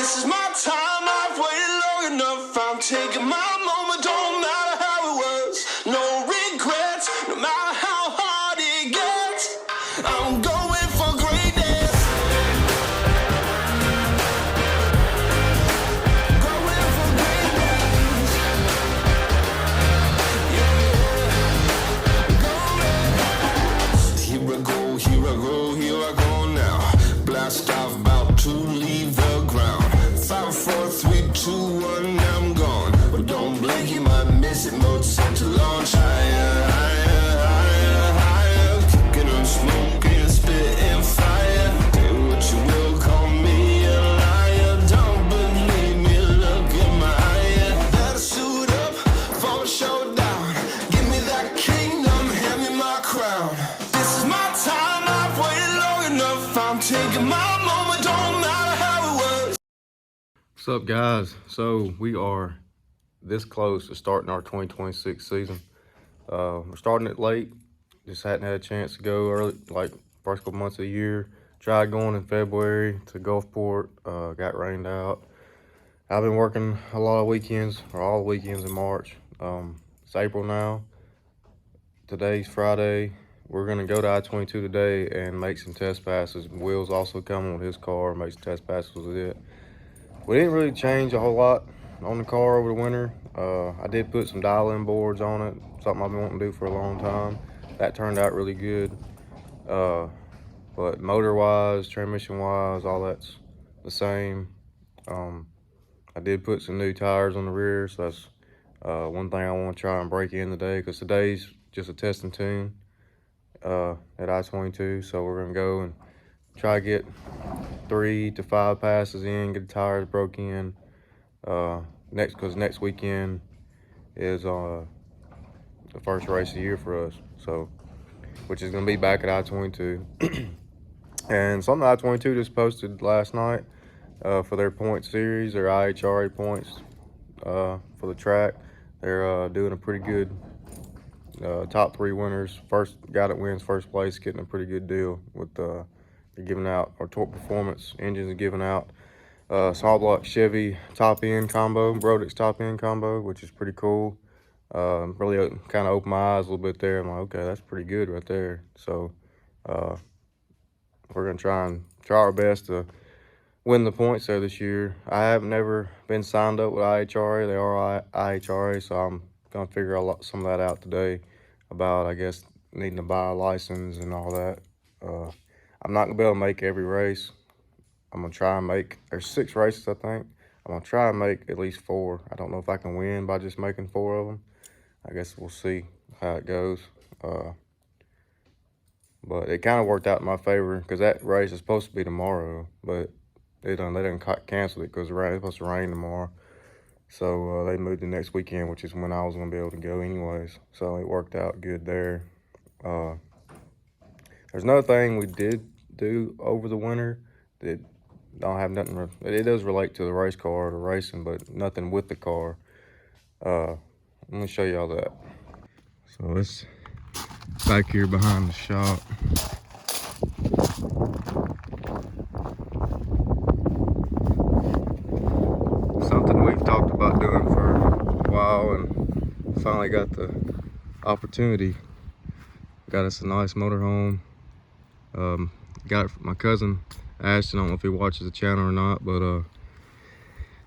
This is my time, I've waited long enough. I'm taking my moment, don't matter how it was. No regrets, no matter how hard it gets. I'm going for greatness. Going for greatness. Yeah. Here I go, here I go, here I go now. Blast off, about to leave the ground. 5, 4, 3, 2, 1, I'm gone. But don't blink, you might miss it. Mode set to launch. Higher, higher, higher, higher. Kicking and smoking, spitting fire. Say what you will, call me a liar. Don't believe me, look in my eye. Better suit up for a showdown. Give me that kingdom, hand me my crown. This is my time, I've waited long enough. I'm taking my moment, don't matter how it was. What's up, guys? So we are this close to starting our 2026 season. We're starting it late. Just hadn't had a chance to go early, like first couple months of the year. Tried going in February to Gulfport. Got rained out. I've been working a lot of weekends, or all the weekends in March. It's April now. Today's Friday. We're gonna go to I-22 today and make some test passes. Will's also coming with his car, make some test passes with it. We didn't really change a whole lot on the car over the winter. I did put some dial-in boards on it, something I've been wanting to do for a long time. That turned out really good. But motor-wise, transmission-wise, all that's the same. I did put some new tires on the rear, so that's one thing I want to try and break in today, because today's just a test and tune at I-22. So we're gonna go and try to get 3 to 5 passes in, get the tires broke in. Because next weekend is the first race of the year for us, so which is gonna be back at I-22. And something I-22 just posted last night for their point series, their IHRA points for the track. They're doing a pretty good top 3 winners. First guy that wins first place getting a pretty good deal with they're giving out, or Torque Performance Engines are giving out small block Chevy top end combo, Brodix top end combo, which is pretty cool. Really kind of opened my eyes a little bit there. I'm like, okay, that's pretty good right there. So we're gonna try our best to win the points there this year. I have never been signed up with IHRA. They are IHRA, so I'm gonna figure some of that out today about, I guess, needing to buy a license and all that. I'm not gonna be able to make every race. I'm gonna try and make, there's 6 races, I think. I'm gonna try and make at least 4. I don't know if I can win by just making 4 of them. I guess we'll see how it goes. But it kind of worked out in my favor, because that race is supposed to be tomorrow, but they didn't cancel it because it's supposed to rain tomorrow. So they moved to next weekend, which is when I was gonna be able to go anyways. So it worked out good there. There's another thing we did do over the winter that don't have nothing, it does relate to the race car or the racing, but nothing with the car. Let me show you all that. So it's back here behind the shop. Something we've talked about doing for a while, and finally got the opportunity. Got us a nice motorhome. Got it from my cousin Ashton. I don't know if he watches the channel or not, but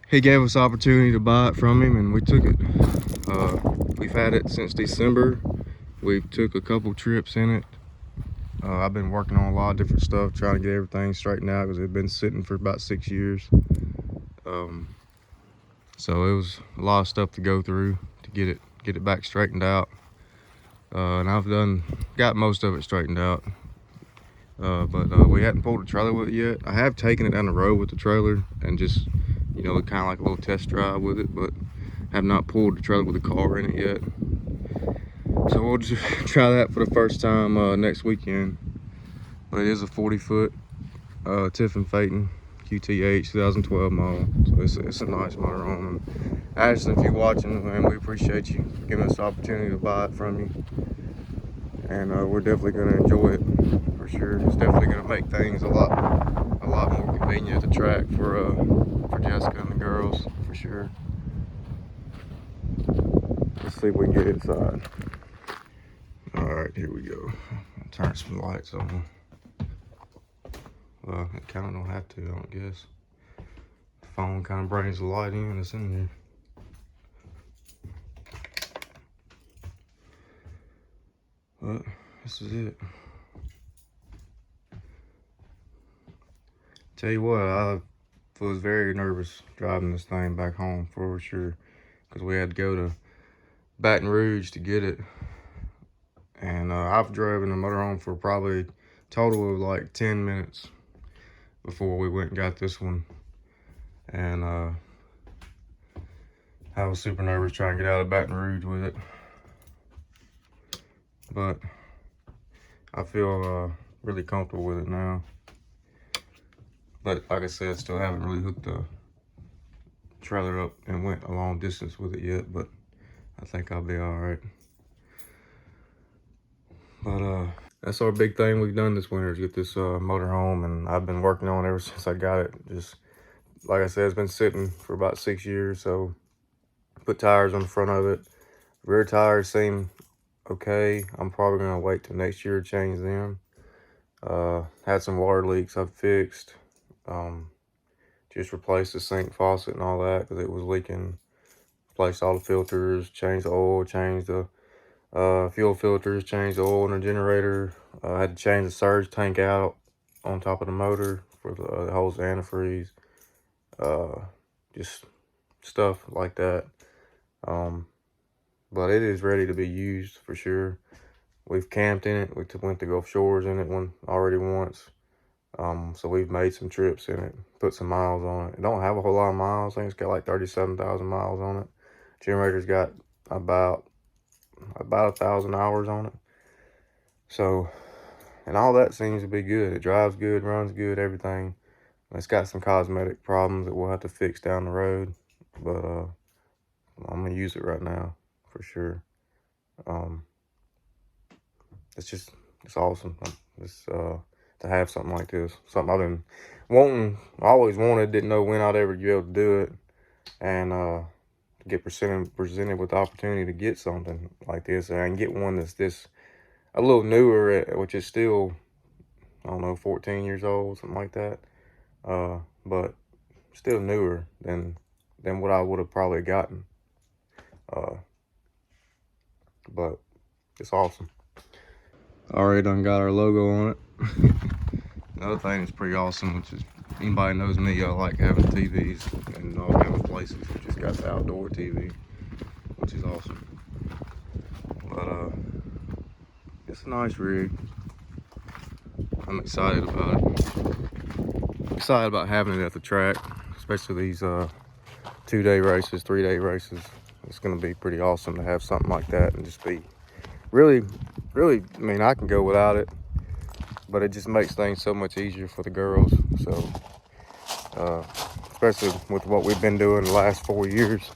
he gave us the opportunity to buy it from him, and we took it. We've had it since December. We've took a couple trips in it. I've been working on a lot of different stuff, trying to get everything straightened out, because it had been sitting for about 6 years. So it was a lot of stuff to go through to get it back straightened out. And I've got most of it straightened out. But we hadn't pulled the trailer with it yet. I have taken it down the road with the trailer and just, you know, kind of like a little test drive with it, but have not pulled the trailer with the car in it yet. So we'll just try that for the first time next weekend. But it is a 40-foot Tiffin Phaeton QTH 2012 model. So it's a nice motorhome. And Ashton, if you're watching, man, we appreciate you giving us the opportunity to buy it from you. And we're definitely going to enjoy it for sure. It's definitely going to make things a lot more convenient at the track for Jessica and the girls for sure. Let's see if we can get inside. All right, here we go. I'll turn some lights on. Well, it kind of don't have to, I don't guess. The phone kind of brings the light in. It's in there. But this is it. Tell you what, I was very nervous driving this thing back home for sure, because we had to go to Baton Rouge to get it. And I've driven a motorhome for probably a total of like 10 minutes before we went and got this one. And I was super nervous trying to get out of Baton Rouge with it. But I feel really comfortable with it now. But like I said, still haven't really hooked the trailer up and went a long distance with it yet, but I think I'll be all right. But that's our big thing we've done this winter is get this motorhome, and I've been working on it ever since I got it. Just like I said, it's been sitting for about 6 years, so put tires on the front of it. Rear tires seem okay. I'm probably gonna wait till next year to change them. Had some water leaks I've fixed. Just replaced the sink faucet and all that because it was leaking. Replaced all the filters, changed the oil, changed the fuel filters, changed the oil in the generator. I had to change the surge tank out on top of the motor for the hose antifreeze. Just stuff like that. But it is ready to be used for sure. We've camped in it. We went to Gulf Shores in it already once. So we've made some trips in it, put some miles on it. It don't have a whole lot of miles. I think it's got like 37,000 miles on it. Generator's got about 1,000 hours on it. So, and all that seems to be good. It drives good, runs good, everything. It's got some cosmetic problems that we'll have to fix down the road, but I'm gonna use it right now for sure. It's awesome. It's to have something like this, something I've been wanting, always wanted, didn't know when I'd ever be able to do it, and to get presented with the opportunity to get something like this, and get one that's this a little newer, which is still, I don't know, 14 years old, something like that, but still newer than what I would have probably gotten. But it's awesome. Already done got our logo on it. Another thing that's pretty awesome, which is, anybody knows me, I like having TVs in all kind of places. We just got the outdoor TV, which is awesome. But it's a nice rig. I'm excited about it. Excited about having it at the track, especially these 2-day races, 3-day races. It's gonna be pretty awesome to have something like that and just be really, I mean, I can go without it, but it just makes things so much easier for the girls. So, especially with what we've been doing the last 4 years,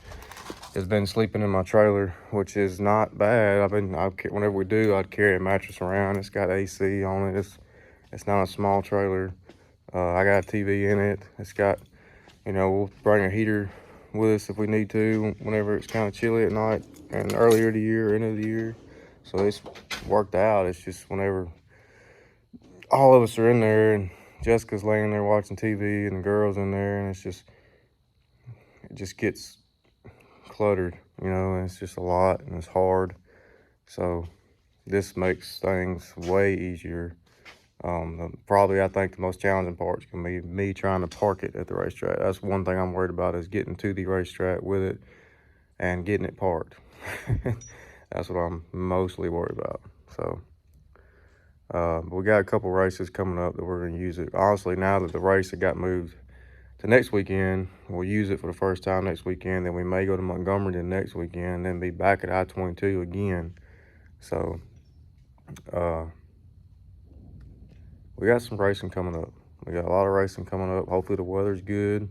has been sleeping in my trailer, which is not bad. Whenever we do, I'd carry a mattress around. It's got AC on it. It's not a small trailer. I got a TV in it. It's got, we'll bring a heater with us if we need to, whenever it's kind of chilly at night and earlier the year, end of the year. So it's worked out. It's just whenever all of us are in there and Jessica's laying there watching TV and the girls in there, and it just gets cluttered, and it's just a lot and it's hard. So this makes things way easier. Probably I think the most challenging part is gonna be me trying to park it at the racetrack. That's one thing I'm worried about, is getting to the racetrack with it and getting it parked. That's what I'm mostly worried about. So we got a couple races coming up that we're gonna use it. Honestly, now that the race had got moved to next weekend, we'll use it for the first time next weekend. Then we may go to Montgomery the next weekend, then be back at I-22 again. So we got some racing coming up. We got a lot of racing coming up. Hopefully the weather's good.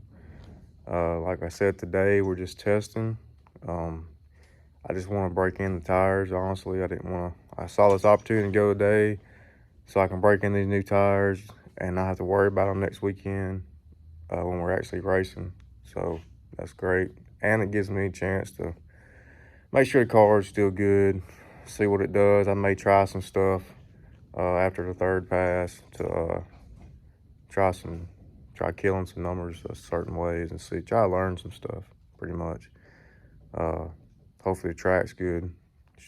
Like I said, today we're just testing. I just want to break in the tires, honestly. I saw this opportunity to go today so I can break in these new tires and not have to worry about them next weekend when we're actually racing. So that's great. And it gives me a chance to make sure the car is still good, see what it does. I may try some stuff after the third pass to try killing some numbers certain ways and try to learn some stuff pretty much. Hopefully the track's good.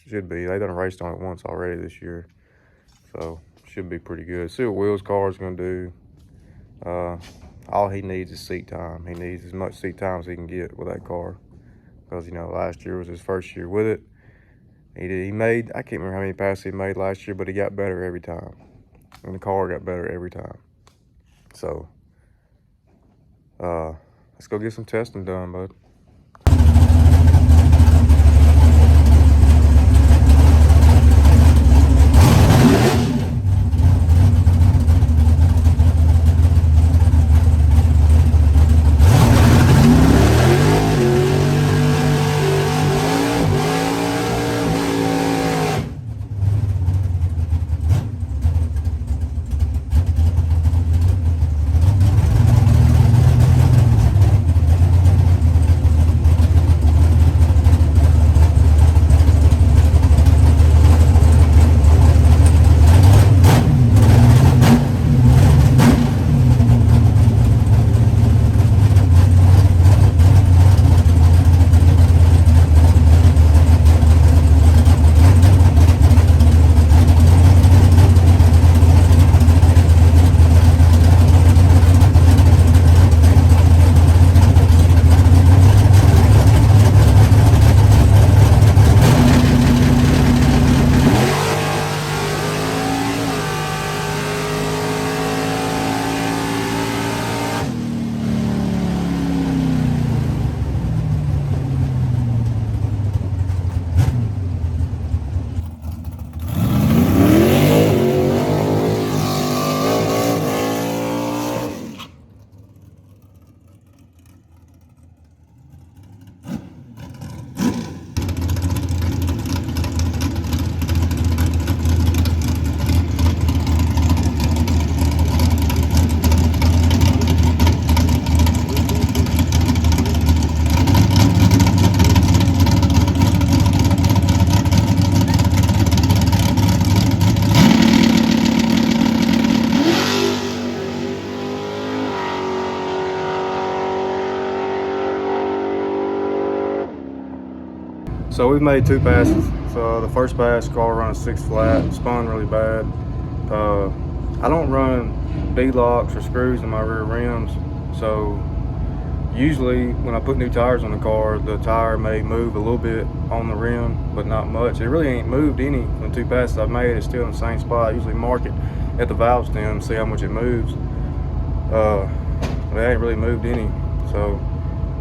Should be. They done raced on it once already this year, so should be pretty good. See what Will's car is gonna do. All he needs is seat time. He needs as much seat time as he can get with that car, because last year was his first year with it. He made, I can't remember how many passes he made last year, but he got better every time, and the car got better every time. So let's go get some testing done, bud. So we've made 2 passes. So the first pass, car running 6 flat, spun really bad. I don't run B-locks or screws in my rear rims, so usually when I put new tires on the car, the tire may move a little bit on the rim, but not much. It really ain't moved any. The 2 passes I've made, it's still in the same spot. I usually mark it at the valve stem, see how much it moves. They ain't really moved any. So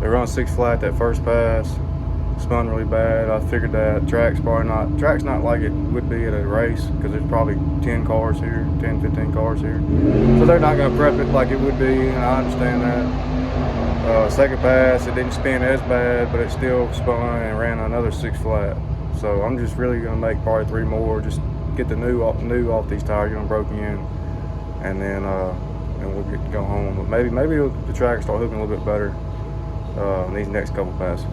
they run 6 flat that first pass. Spun really bad. I figured that track's not like it would be at a race, because there's probably 10 cars here, 10, 15 cars here. So they're not gonna prep it like it would be, and I understand that. Second pass, it didn't spin as bad, but it still spun and ran another 6 flat. So I'm just really gonna make probably 3 more, just get the new off these tires, get them broken in, and then and we'll get to go home. But maybe the track will start hooking a little bit better in these next couple passes.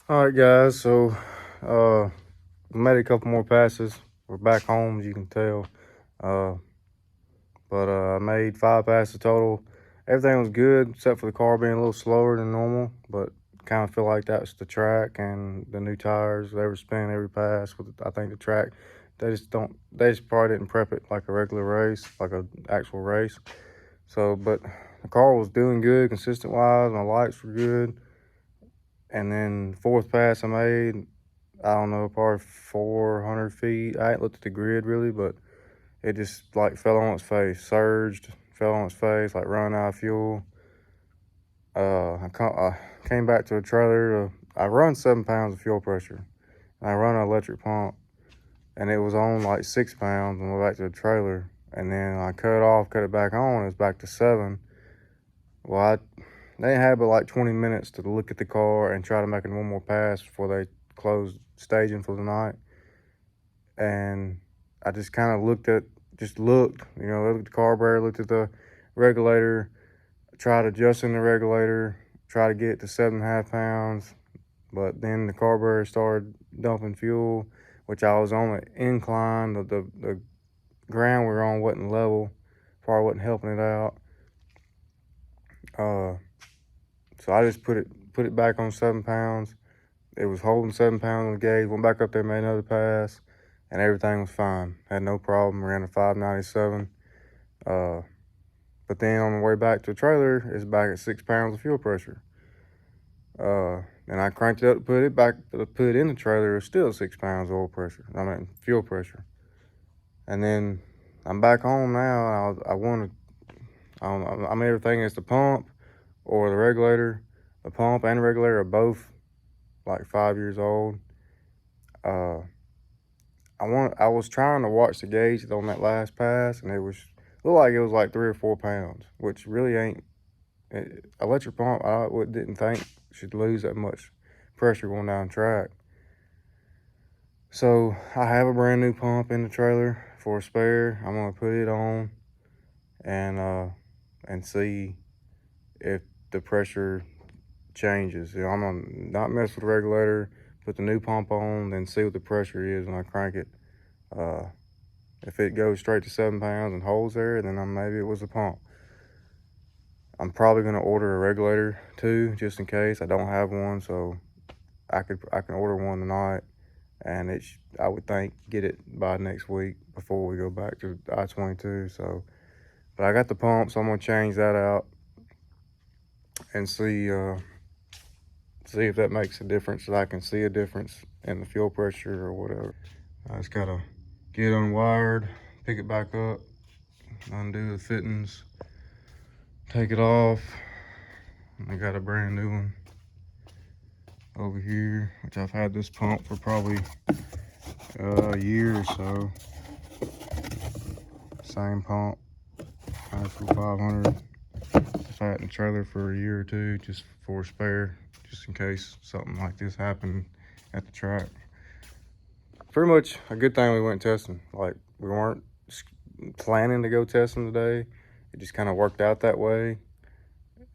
All right, guys. So, we made a couple more passes. We're back home, as you can tell. Uh, but I made 5 passes total. Everything was good except for the car being a little slower than normal. But kind of feel like that's the track and the new tires. They were spinning every pass. With I think the track, they just don't. They just probably didn't prep it like a regular race, like an actual race. So, but the car was doing good, consistent wise. My lights were good. And then 4th pass I made, I don't know, probably 400 feet. I ain't looked at the grid really, but it just like fell on its face, surged, fell on its face, like running out of fuel. I came back to a trailer. I run 7 pounds of fuel pressure. And I run an electric pump, and it was on like 6 pounds and went back to the trailer. And then I cut it back on. It was back to 7. Well, they had but like 20 minutes to look at the car and try to make it one more pass before they closed staging for the night. And I just kind of looked, looked at the carburetor, looked at the regulator, tried adjusting the regulator, tried to get it to 7.5 pounds. But then the carburetor started dumping fuel, which I was on an incline. The ground we were on wasn't level, probably wasn't helping it out. So I just put it back on 7 pounds. It was holding 7 pounds on the gauge. Went back up there, made another pass, and everything was fine. Had no problem. Ran a 597. But then on the way back to the trailer, it's back at 6 pounds of fuel pressure. And I cranked it up to put it in the trailer. It's still 6 pounds of fuel pressure. And then I'm back home now. I'm everything is the pump or the regulator. The pump and the regulator are both like 5 years old. I was trying to watch the gauge on that last pass, and looked like it was like 3 or 4 pounds, which really ain't. Electric pump, didn't think should lose that much pressure going down track. So I have a brand new pump in the trailer for a spare. I'm gonna put it on and see if the pressure changes. I'm gonna not mess with the regulator, put the new pump on, then see what the pressure is when I crank it. If it goes straight to 7 pounds and holds there, then maybe it was the pump. I'm probably gonna order a regulator too, just in case. I don't have one, so I can order one tonight, and I would think get it by next week before we go back to I-22. So, but I got the pump, so I'm gonna change that out and see if that makes a difference, that I can see a difference in the fuel pressure or whatever. I just gotta get unwired, pick it back up, undo the fittings, take it off. I got a brand new one over here, which I've had this pump for probably a year or so. Same pump, for 500. I've had it in the trailer for a year or two, just for a spare, just in case something like this happened at the track. Pretty much a good thing we went testing. Like, we weren't planning to go testing today. It just kind of worked out that way.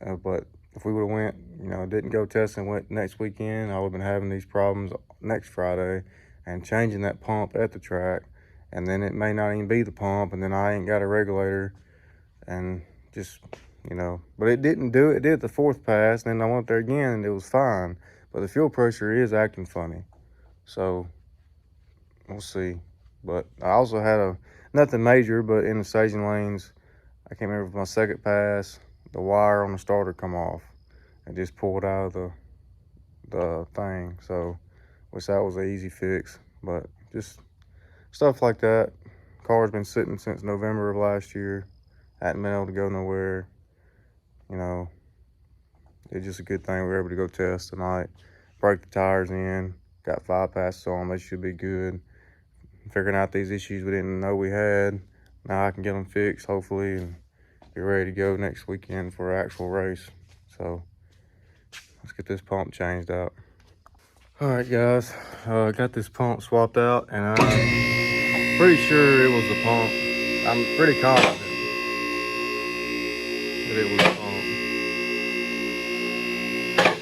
But if we would have didn't go testing, went next weekend, I would have been having these problems next Friday and changing that pump at the track. And then it may not even be the pump, and then I ain't got a regulator, and just, but it didn't do it. It did the 4th pass, and then I went there again, and it was fine. But the fuel pressure is acting funny. So we'll see. But I also had nothing major, but in the staging lanes, I can't remember if my 2nd pass, the wire on the starter come off and just pulled out of the thing. So, which that was an easy fix, but just stuff like that. Car's been sitting since November of last year. Hadn't been able to go nowhere. It's just a good thing we were able to go test tonight. Break the tires in. Got 5 passes on. They should be good. Figuring out these issues we didn't know we had. Now I can get them fixed, hopefully, and be ready to go next weekend for an actual race. So let's get this pump changed out. All right, guys, got this pump swapped out, and I'm pretty sure it was the pump. I'm pretty confident that it was the pump.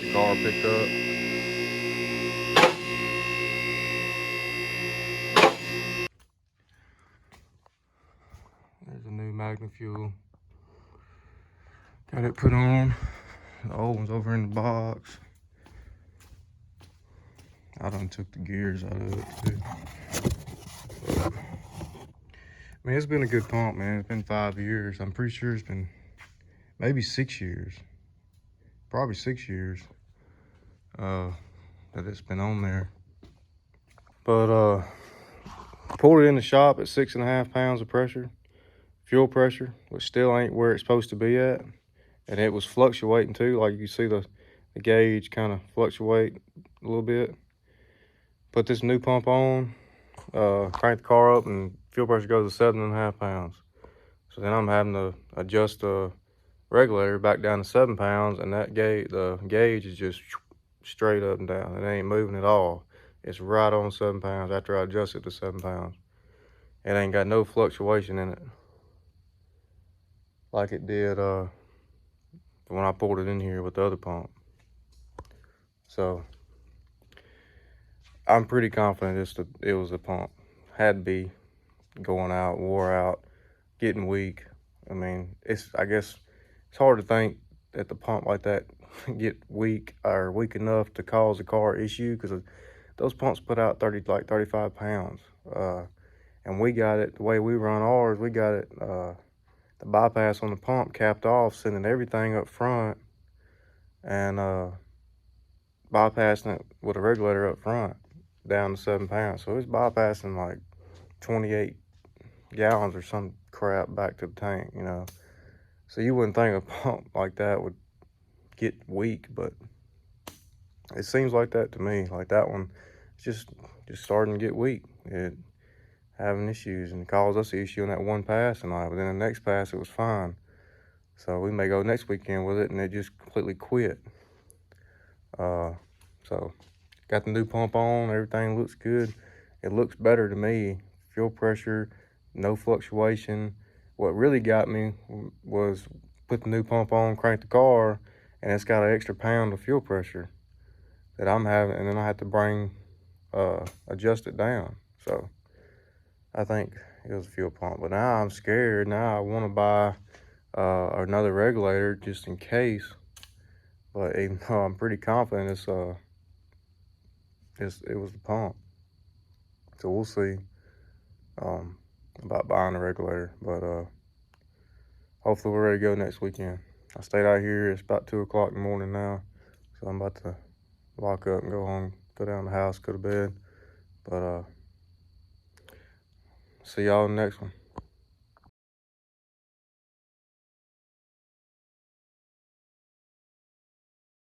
The car picked up. fuel. Got it put on. The old one's over in the box. I done took the gears out of it too. But, I mean, it's been a good pump, man. It's been 5 years. I'm pretty sure it's been maybe 6 years. Probably 6 years that it's been on there. But pulled it in the shop at 6.5 pounds of pressure, fuel pressure, which still ain't where it's supposed to be at. And it was fluctuating too. Like you see the gauge kind of fluctuate a little bit. Put this new pump on, crank the car up, and fuel pressure goes to 7.5 pounds. So then I'm having to adjust the regulator back down to 7 pounds, and that the gauge is just straight up and down. It ain't moving at all. It's right on 7 pounds after I adjust it to 7 pounds. It ain't got no fluctuation in it like it did when I pulled it in here with the other pump. So I'm pretty confident it was the pump. Had to be going out, wore out, getting weak. I mean, I guess it's hard to think that the pump like that get weak or weak enough to cause a car issue, because those pumps put out 35 pounds. And we got it, the way we run ours, we got it, the bypass on the pump capped off, sending everything up front and bypassing it with a regulator up front down to 7 pounds. So it's bypassing like 28 gallons or some crap back to the tank, you know. So you wouldn't think a pump like that would get weak, but it seems like that to me. Like that one, it's just starting to get weak. It having issues, and caused us an issue on that one pass, and but then the next pass it was fine. So we may go next weekend with it, and it just completely quit. So got the new pump on. Everything looks good. It looks better to me. Fuel pressure, no fluctuation. What really got me was put the new pump on, crank the car, and it's got an extra pound of fuel pressure that I'm having, and then I had to adjust it down. So I think it was a fuel pump. But now I'm scared. Now I want to buy another regulator just in case. But even though I'm pretty confident it was the pump. So we'll see about buying a regulator. But hopefully we're ready to go next weekend. I stayed out here. It's about 2 o'clock in the morning now. So I'm about to lock up and go home, go down the house, go to bed. But see y'all in the next one.